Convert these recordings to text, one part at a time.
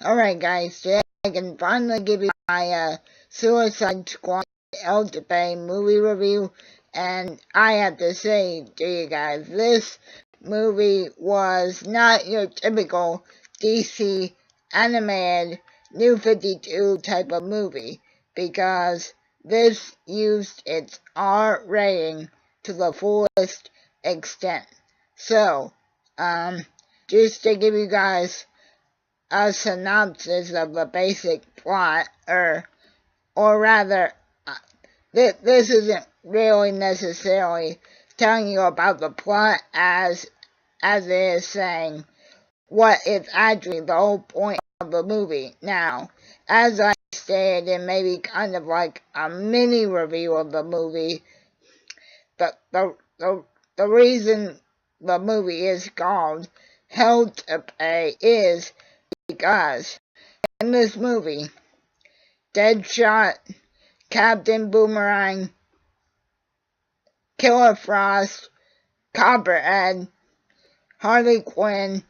Alright guys, today I can finally give you my Suicide Squad El Debate movie review, and I have to say to you guys, this movie was not your typical DC animated New 52 type of movie, because this used its R rating to the fullest extent. So, just to give you guys a synopsis of the basic plot, or rather, this isn't really necessarily telling you about the plot as it is saying what is actually the whole point of the movie. Now, as I stated in maybe kind of like a mini review of the movie, the reason the movie is called Hell to Pay is because in this movie, Deadshot, Captain Boomerang, Killer Frost, Copperhead, Harley Quinn,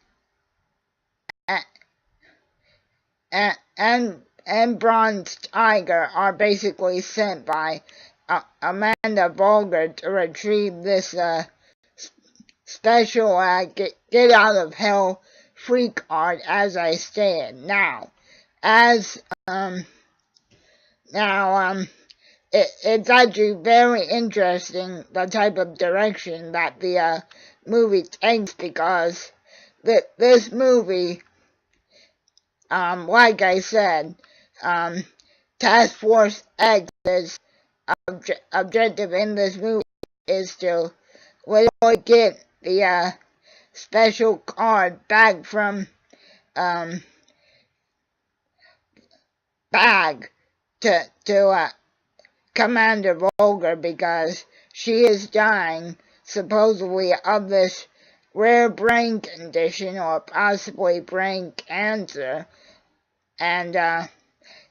and Bronze Tiger are basically sent by Amanda Volger to retrieve this special get out of hell free card, as I stated. Now, it's actually very interesting the type of direction that the movie takes, because this movie, like I said, Task Force X's objective in this movie is to literally get the special card back from back to Commander Volger, because she is dying supposedly of this rare brain condition, or possibly brain cancer, and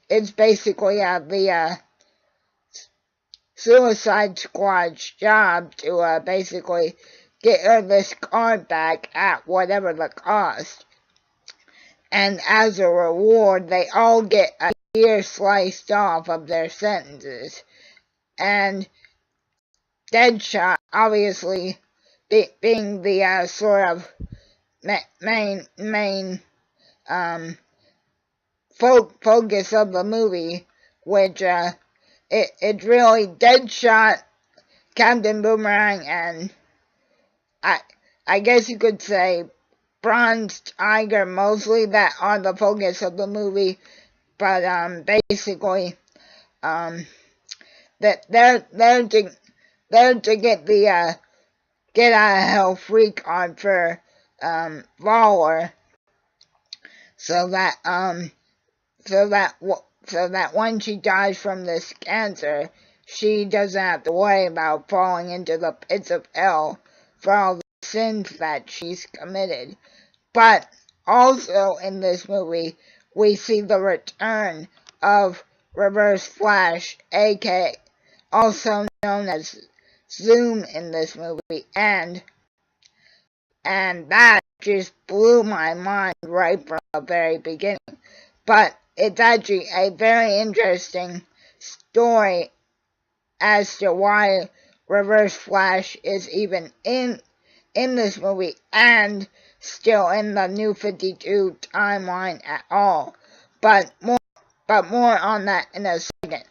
it's basically the Suicide Squad's job to basically get her this card back at whatever the cost. And as a reward, they all get a year sliced off of their sentences. And Deadshot, obviously, being the sort of main focus of the movie, which it's really Deadshot, Captain Boomerang, and I guess you could say Bronze Tiger mostly, that are the focus of the movie. But basically, that they're to get the get out of hell free card for Lawler, so that when she dies from this cancer, she doesn't have to worry about falling into the pits of hell for all the sins that she's committed. But also in this movie, we see the return of Reverse Flash, aka also known as Zoom, in this movie, and that just blew my mind right from the very beginning. But it's actually a very interesting story as to why Reverse Flash is even in this movie, and still in the New 52 timeline at all. But more on that in a second.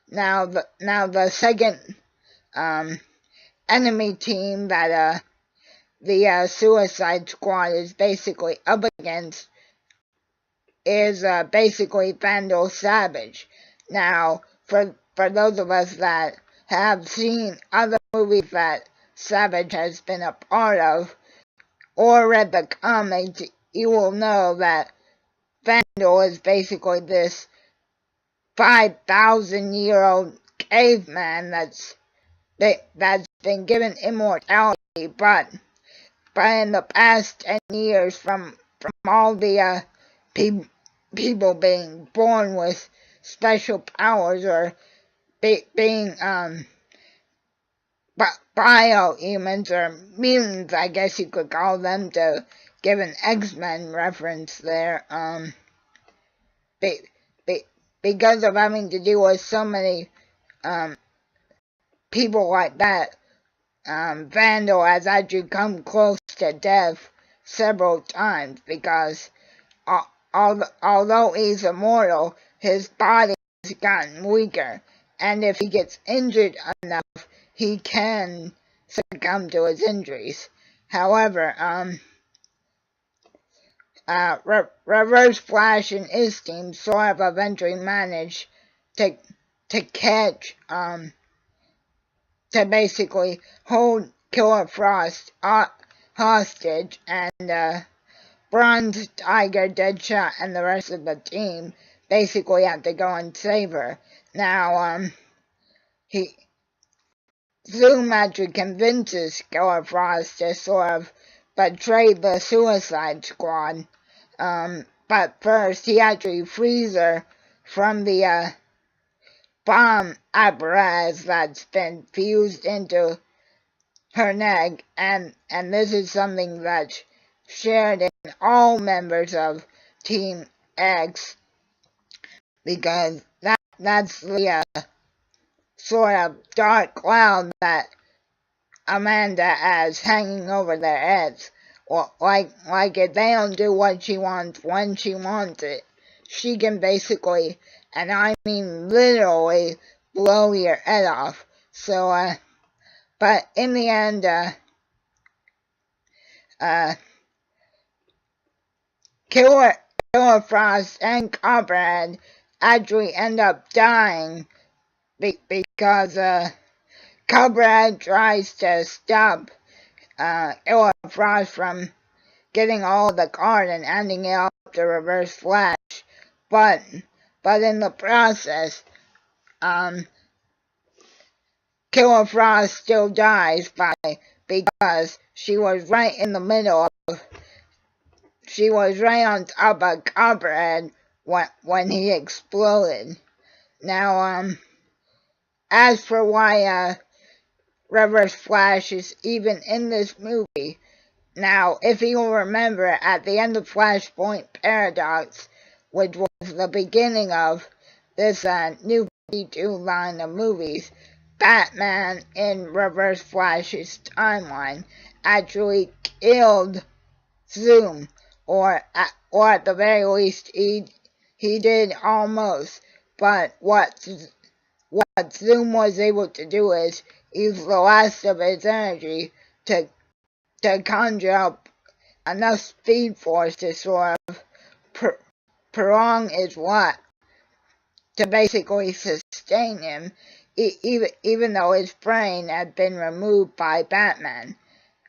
Now the second enemy team that the Suicide Squad is basically up against is basically Vandal Savage. Now, for those of us that have seen other movies that Savage has been a part of, or read the comics, you will know that Vandal is basically this 5,000-year-old caveman that's been given immortality, but in the past 10 years, from all the people being born with special powers, or being biohumans, or mutants, I guess you could call them, to give an X-Men reference there. Be, be, because of having to deal with so many people like that, Vandal has actually come close to death several times because although he's immortal, his body has gotten weaker, and if he gets injured enough, he can succumb to his injuries. However, Reverse Flash and his team sort of eventually managed to catch, to basically hold Killer Frost hostage, and Bronze Tiger, Deadshot, and the rest of the team basically have to go and save her. Now, Zoom actually convinces Killer Frost to sort of betray the Suicide Squad. But first, he actually frees her from the bomb apparatus that's been fused into her neck, and this is something that's shared in all members of Team X, because that's the sort of dark cloud that Amanda has hanging over their heads. Well, like if they don't do what she wants when she wants it, she can basically, and I mean literally, blow your head off. So, but in the end, Killer Frost and Copperhead actually end up dying because Copperhead tries to stop Killer Frost from getting all the card and handing it off to Reverse Flash, but in the process, Killer Frost still dies because she was right in the middle of, she was right on top of Copperhead when he exploded. Now, as for why Reverse Flash is even in this movie, now, if you'll remember, at the end of Flashpoint Paradox, which was the beginning of this new 52 line of movies, Batman in Reverse Flash's timeline actually killed Zoom, or at the very least, he did almost. But what Zoom was able to do is use the last of his energy to conjure up enough speed force to sort of prolong his life, to basically sustain him, even though his brain had been removed by Batman.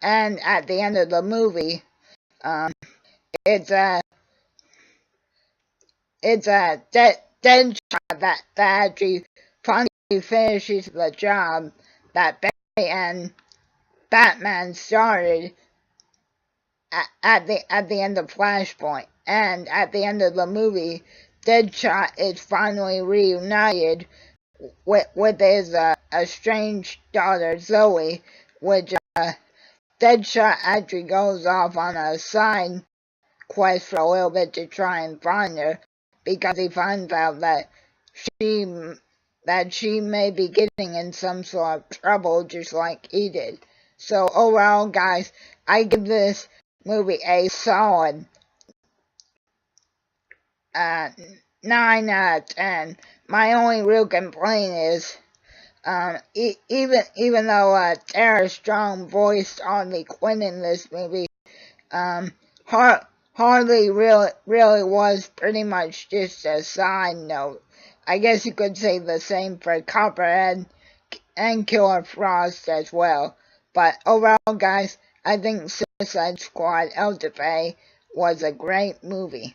And at the end of the movie, it's a Deadshot that actually finally finishes the job that Barry and Batman started at the end of Flashpoint. And at the end of the movie, Deadshot is finally reunited with his estranged daughter Zoe, which Deadshot actually goes off on a side quest for a little bit to try and find her, because he finds out that she may be getting in some sort of trouble just like he did. So overall, guys, I give this movie a solid 9 out of 10. My only real complaint is, even though Tara Strong voiced Harley Quinn in this movie, Harley really was pretty much just a side note. I guess you could say the same for Copperhead and Killer Frost as well. But overall, guys, I think Suicide Squad El Jefe was a great movie.